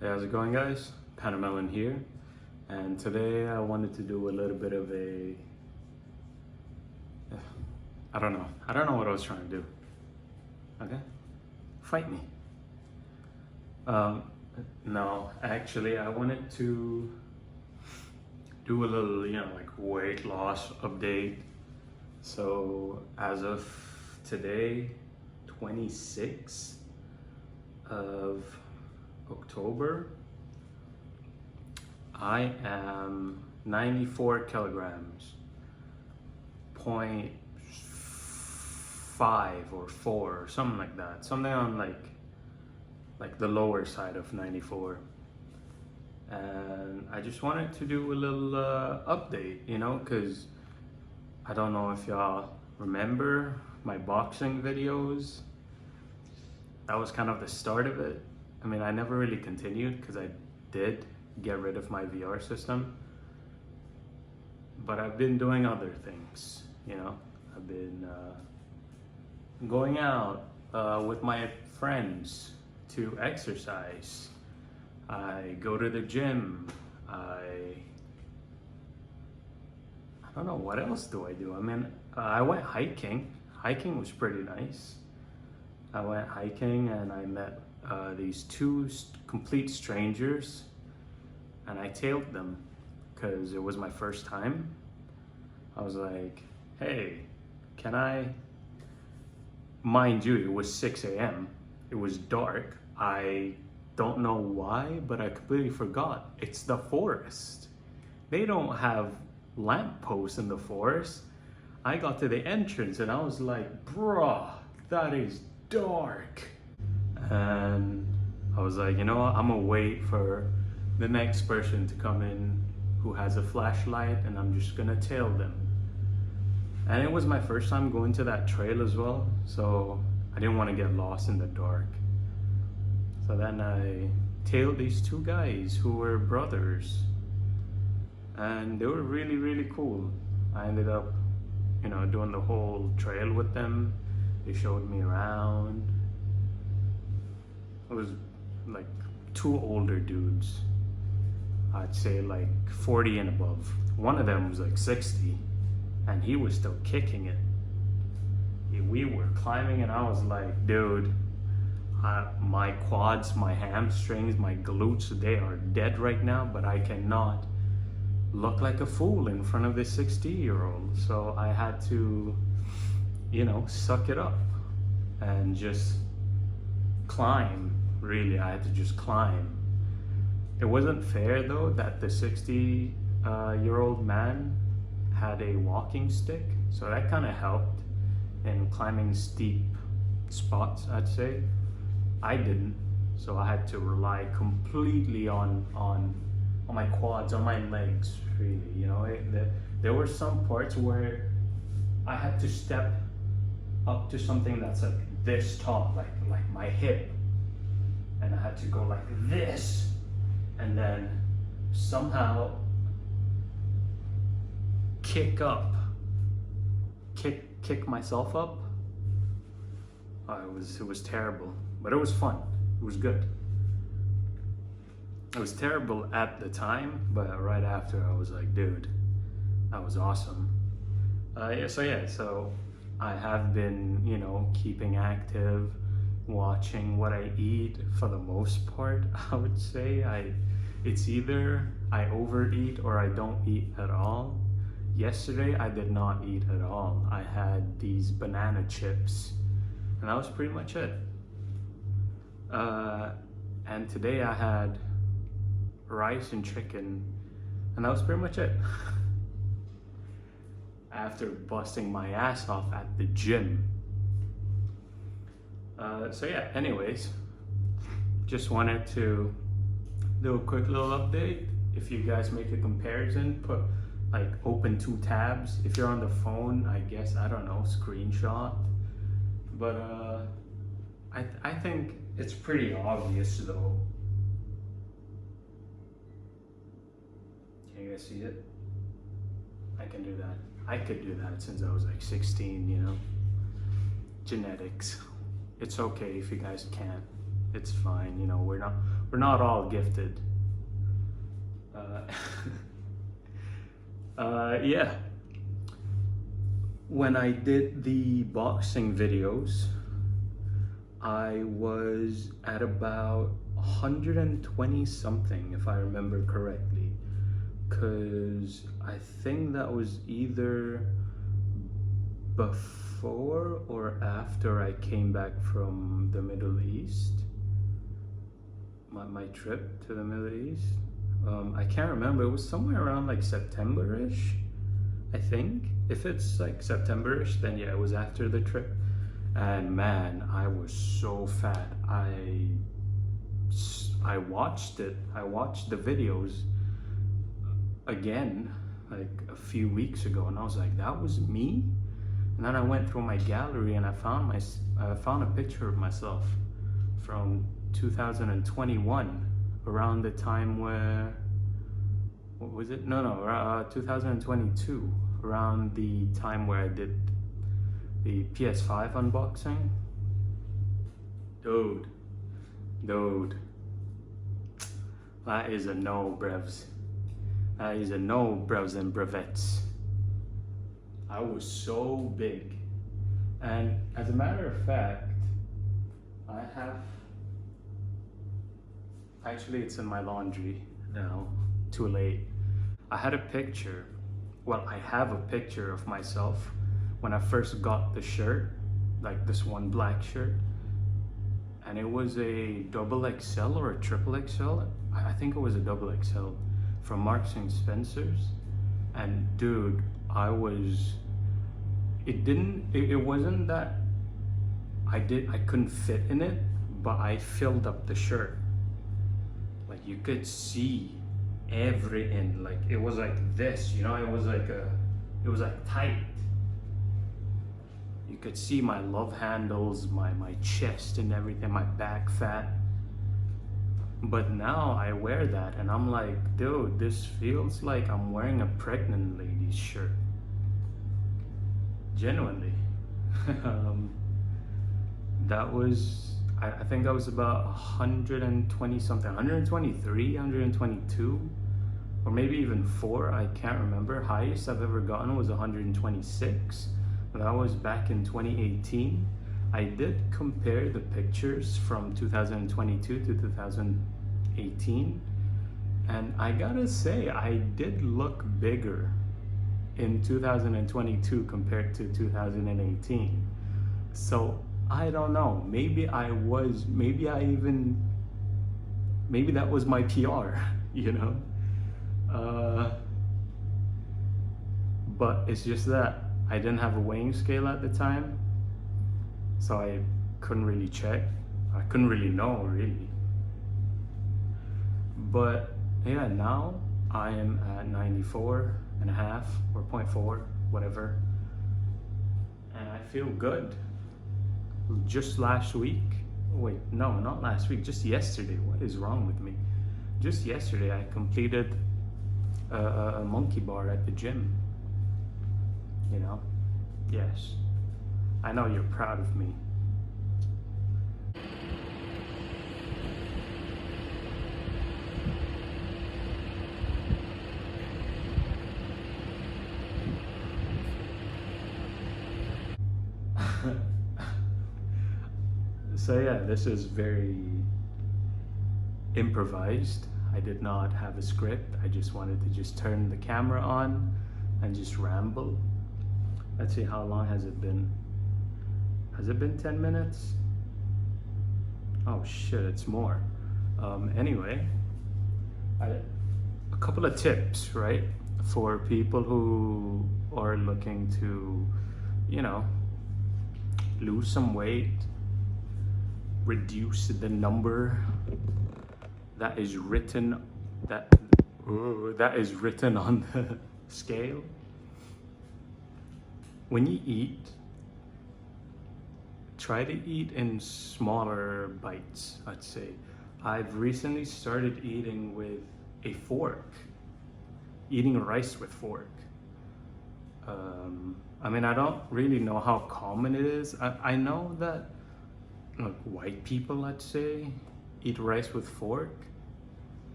Hey, how's it going, guys? Panamelon here, and today I wanted to do a little bit of a I don't know what I was trying to do. Okay, fight me. Um, no, actually, I wanted to do a little, like weight loss update. So as of today, 26th of October, I am 94 kilograms, point 5 or 4 or something like that. Something on like the lower side of 94. And I just wanted to do a little update, because I don't know if y'all remember my boxing videos. That was kind of the start of it. I mean, I never really continued because I did get rid of my VR system. But I've been doing other things, I've been going out with my friends to exercise. I go to the gym. I don't know, what else do I do? I mean, I went hiking. Hiking was pretty nice. I went hiking and I met these two complete strangers, and I tailed them because it was my first time. I was like, hey, can I? Mind you, it was 6 a.m. It was dark. I don't know why, but I completely forgot. It's the forest. They don't have lampposts in the forest. I got to the entrance and I was like, bruh, that is dark. And I was like, you know what? I'm gonna wait for the next person to come in who has a flashlight, and I'm just gonna tail them. And it was my first time going to that trail as well, so I didn't want to get lost in the dark. So then I tailed these two guys who were brothers, and they were really, really cool. I ended up, doing the whole trail with them. They showed me around. It was like two older dudes. I'd say like 40 and above. One of them was like 60, and he was still kicking it. We were climbing, and I was like, dude, my quads, my hamstrings, my glutes, they are dead right now, but I cannot look like a fool in front of this 60-year-old. So I had to, suck it up and just climb. Really, I had to just climb. It wasn't fair though that the 60-year-old man had a walking stick, so that kind of helped in climbing steep spots, I'd say. I didn't, so I had to rely completely on my quads, on my legs, really. There were some parts where I had to step up to something that's like this tall, like my hip, and I had to go like this, and then somehow kick myself up. It was terrible, but it was fun. It was good. It was terrible at the time, but right after I was like, dude, that was awesome. So I have been, keeping active, watching what I eat for the most part. I would say it's either I overeat or I don't eat at all. Yesterday I did not eat at all. I had these banana chips, and that was pretty much it. And today I had rice and chicken, and that was pretty much it. After busting my ass off at the gym. Anyways, just wanted to do a quick little update. If you guys make a comparison, open two tabs. If you're on the phone, I guess, I don't know, screenshot. But I think it's pretty obvious though. Can you guys see it? I can do that. I could do that since I was like 16, Genetics. It's okay if you guys can't. It's fine, we're not all gifted. Yeah. When I did the boxing videos, I was at about 120 something, if I remember correctly, because I think that was either before or after I came back from the Middle East, my trip to the Middle East. I can't remember, it was somewhere around like September-ish, I think. If it's like September-ish, then yeah, it was after the trip. And man, I was so fat. I watched it. I watched the videos again like a few weeks ago, and I was like, that was me. And then I went through my gallery and I found a picture of myself from 2021, around the time where, what was it? No, 2022, around the time where I did the PS5 unboxing. Dude, that is a no, brevs. That is a no, brevs and brevettes. I was so big. And as a matter of fact, I have, actually it's in my laundry now, too late. I had a picture, well, I have a picture of myself when I first got the shirt, like this one black shirt, and it was a XXL or a XXL. I think it was a XXL from Marks and Spencer's. And dude, it wasn't that I couldn't fit in it, but I filled up the shirt. Like you could see everything, like it was like this, you know, it was like tight. You could see my love handles, my chest and everything, my back fat. But now I wear that and I'm like, dude, this feels like I'm wearing a pregnant lady's shirt. Genuinely. That was, I think I was about 120 something, 123, 122, or maybe even 4, I can't remember. Highest I've ever gotten was 126. That was back in 2018. I did compare the pictures from 2022 to 2018, and I gotta say, I did look bigger in 2022 compared to 2018. So I don't know, maybe that was my PR, you know? But it's just that I didn't have a weighing scale at the time, so I couldn't really check. I couldn't really know, really. But yeah, now I am at 94 and a half or 0.4, whatever. And I feel good. Just last week, wait, no, not last week, just yesterday. What is wrong with me? Just yesterday, I completed a monkey bar at the gym. You know? Yes. I know you're proud of me. So yeah, this is very improvised. I did not have a script. I just wanted to just turn the camera on and just ramble. Let's see, how long has it been? Has it been 10 minutes? Oh shit, it's more. Anyway, a couple of tips, right? For people who are looking to, you know, lose some weight, reduce the number that is written on the scale. When you eat, try to eat in smaller bites, I'd say. I've recently started eating with a fork, eating rice with fork. I mean, I don't really know how common it is. I know that like white people, let's say, eat rice with fork.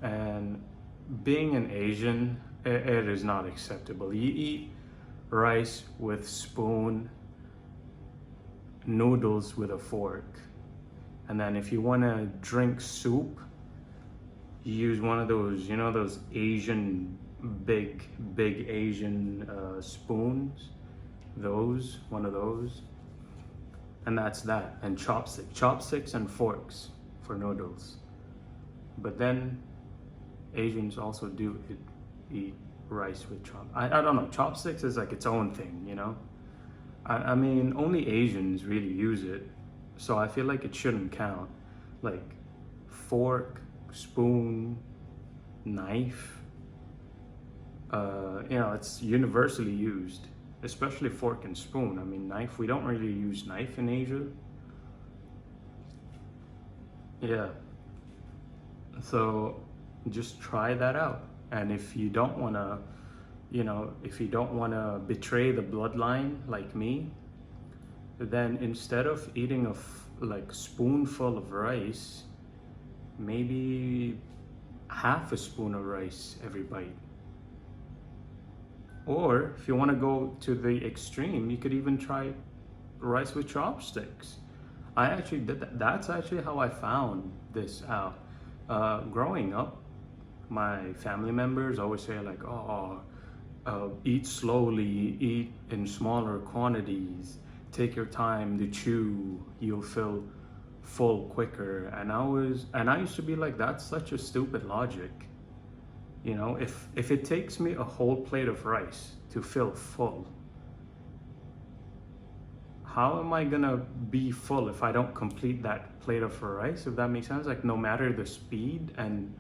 And being an Asian, it is not acceptable. You eat rice with spoon, noodles with a fork. And then if you want to drink soup, you use one of those, you know, those Asian, big Asian spoons. One of those. And that's that. And chopsticks and forks for noodles. But then Asians also do eat rice with I don't know, chopsticks is like its own thing, you know? I mean, only Asians really use it, so I feel like it shouldn't count. Like fork, spoon, knife, you know, it's universally used, especially fork and spoon. I mean, knife, we don't really use knife in Asia. Yeah, so just try that out. And if you don't want to, you know, if you don't want to betray the bloodline like me, then instead of eating like spoonful of rice, maybe half a spoon of rice every bite. Or if you want to go to the extreme, you could even try rice with chopsticks. I actually did that. That's actually how I found this out. Growing up, my family members always say like, oh, eat slowly, eat in smaller quantities, take your time to chew, you'll feel full quicker. And I used to be like, that's such a stupid logic. You know, if it takes me a whole plate of rice to feel full, how am I gonna be full if I don't complete that plate of rice? If that makes sense, like no matter the speed and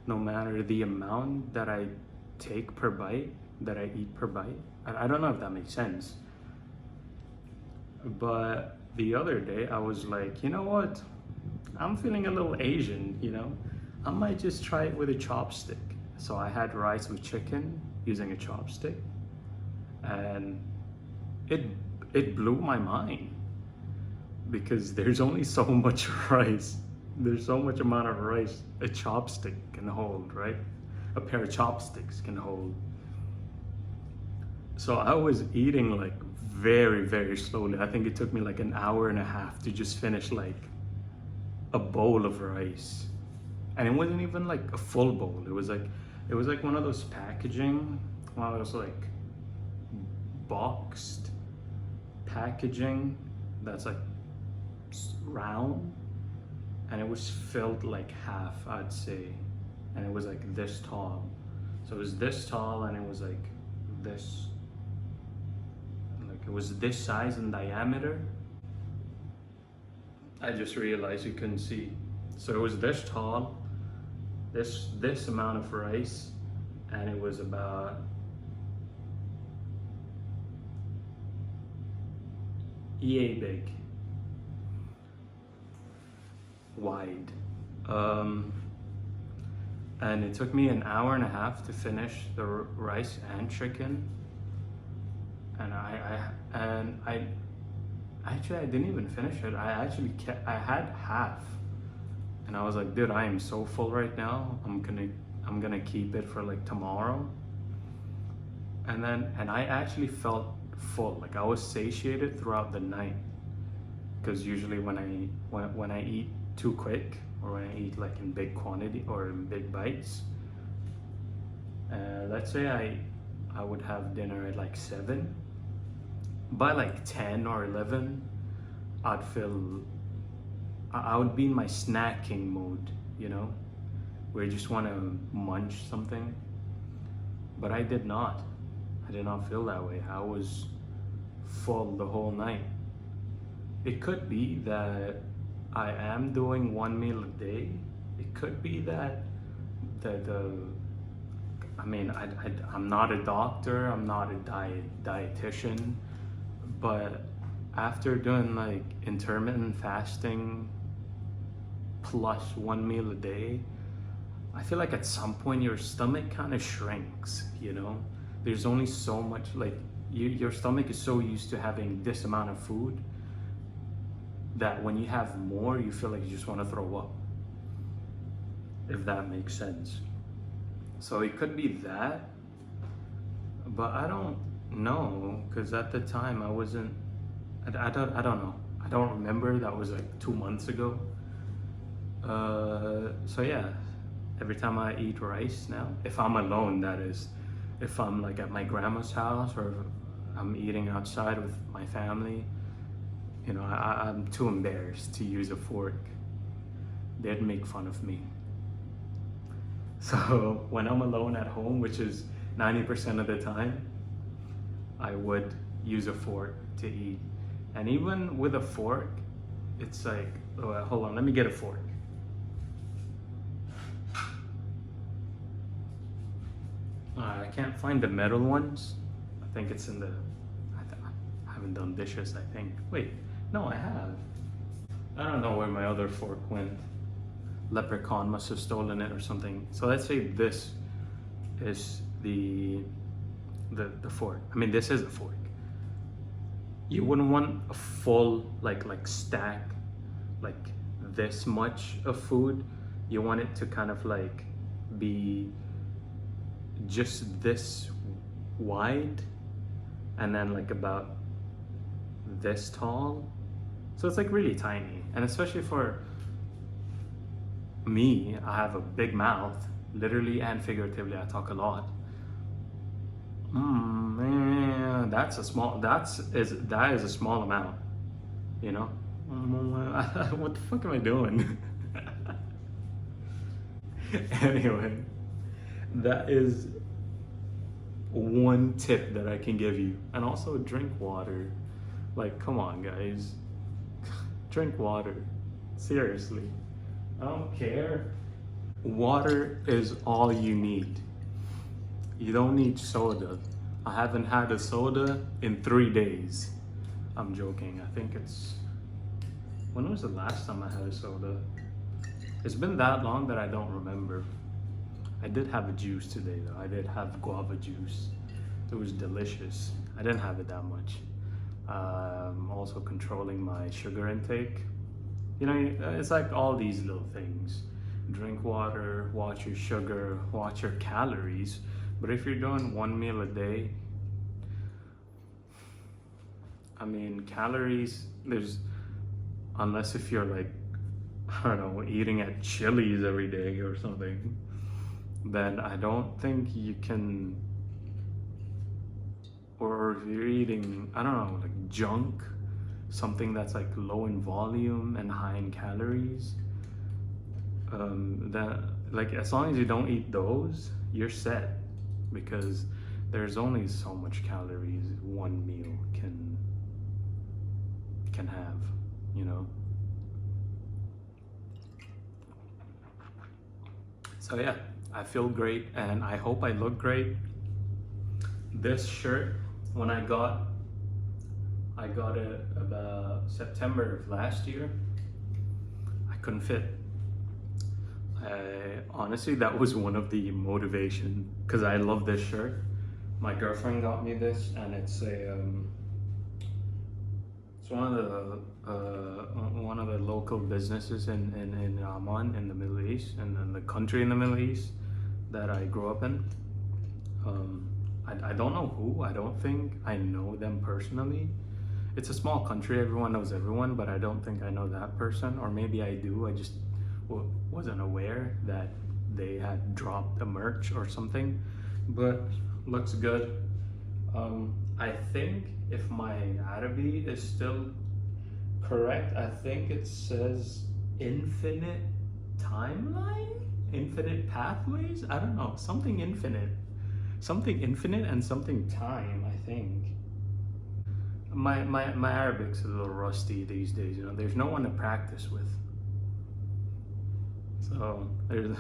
no matter the amount that I take per bite, that I eat per bite. I don't know if that makes sense. But the other day I was like, you know what? I'm feeling a little Asian, you know? I might just try it with a chopstick. So I had rice with chicken using a chopstick, and it blew my mind because there's only so much rice. There's so much amount of rice a chopstick can hold, right? A pair of chopsticks can hold. So I was eating like very slowly. I think it took me like an hour and a half to just finish like a bowl of rice. And it wasn't even like a full bowl. It was like one of those packaging, one of those like boxed packaging that's like round, and it was filled like half, I'd say, and it was like this tall. So it was this tall, and it was like this, like it was this size in diameter. I just realized you couldn't see. So it was this tall, this amount of rice, and it was about yay big, wide. And it took me an hour and a half to finish the rice and chicken. And I actually, I didn't even finish it. I had half. And I was like, dude, I am so full right now. I'm gonna keep it for like tomorrow. And I actually felt full. Like I was satiated throughout the night. Because usually when I eat too quick, or when I eat like in big quantity or in big bites, let's say I would have dinner at like 7. By like 10 or 11, I would be in my snacking mode, you know, where you just want to munch something. But I did not feel that way. I was full the whole night. It could be that I am doing one meal a day. It could be that I mean, I'm not a doctor, I'm not a dietitian, but after doing like intermittent fasting plus one meal a day, I feel like at some point your stomach kind of shrinks, you know? There's only so much, like your stomach is so used to having this amount of food that when you have more, you feel like you just want to throw up, if that makes sense. So it could be that, but I don't know, because at the time I wasn't, I don't know. I don't remember. That was like 2 months ago. So yeah, every time I eat rice now, if I'm alone, that is, if I'm like at my grandma's house or I'm eating outside with my family, you know, I'm too embarrassed to use a fork. They'd make fun of me. So when I'm alone at home, which is 90% of the time, I would use a fork to eat. And even with a fork, it's like, oh, hold on, let me get a fork. I can't find the metal ones. I think it's in the, I haven't done dishes, I think. Wait, no, I have. I don't know where my other fork went. Leprechaun must have stolen it or something. So let's say this is the fork. I mean, this is a fork. You wouldn't want a full like stack, like this much of food. You want it to kind of like be just this wide and then like about this tall. So it's like really tiny. And especially for me, I have a big mouth, literally and figuratively. I talk a lot. Man, that is a small amount, you know. What the fuck am I doing? Anyway, that is one tip that I can give you. And also drink water. Like, come on guys, drink water, seriously. I don't care. Water is all you need. You don't need soda. I haven't had a soda in 3 days. I'm joking. I think it's, when was the last time I had a soda? It's been that long that I don't remember. I did have a juice today though. I did have guava juice. It was delicious. I didn't have it that much. Also controlling my sugar intake. You know, it's like all these little things. Drink water, watch your sugar, watch your calories. But if you're doing one meal a day, I mean, calories, unless if you're like, I don't know, eating at Chili's every day or something, then I don't think you can, or if you're eating, I don't know, like junk, something that's like low in volume and high in calories, that, like, as long as you don't eat those, you're set, because there's only so much calories one meal can have, you know. So yeah, I feel great and I hope I look great. This shirt, when I got it about September of last year, I couldn't fit. Honestly, that was one of the motivation, because I love this shirt. My girlfriend got me this, and it's one of the local businesses in Amman, in the Middle East, and in the country in the Middle East that I grew up in. I don't know who. I don't think I know them personally. It's a small country, everyone knows everyone, but I don't think I know that person, or maybe I do. I just wasn't aware that they had dropped a merch or something, but looks good. I think if my Arabic is still correct, I think it says infinite timeline, infinite pathways. I don't know, something infinite and something time, I think. My Arabic's a little rusty these days, you know. There's no one to practice with. So there's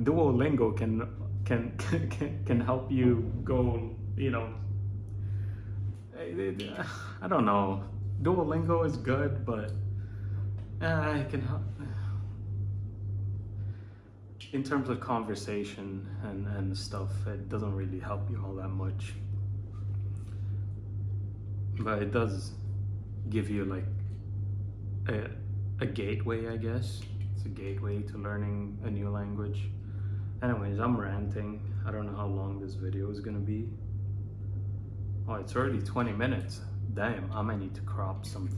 Duolingo can help you go, you know. I don't know. Duolingo is good, but it can help in terms of conversation and stuff. It doesn't really help you all that much, but it does give you like a gateway, I guess. It's a gateway to learning a new language. Anyways, I'm ranting. I don't know how long this video is gonna be. Oh, it's already 20 minutes. Damn, I might need to crop some.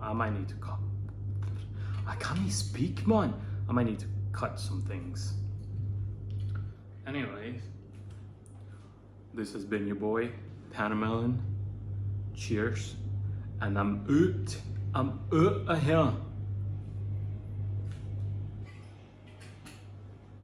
I might need to cut. I can't even speak, man. I might need to cut some things. Anyways, this has been your boy, Panamelon. Cheers. And I'm out of here.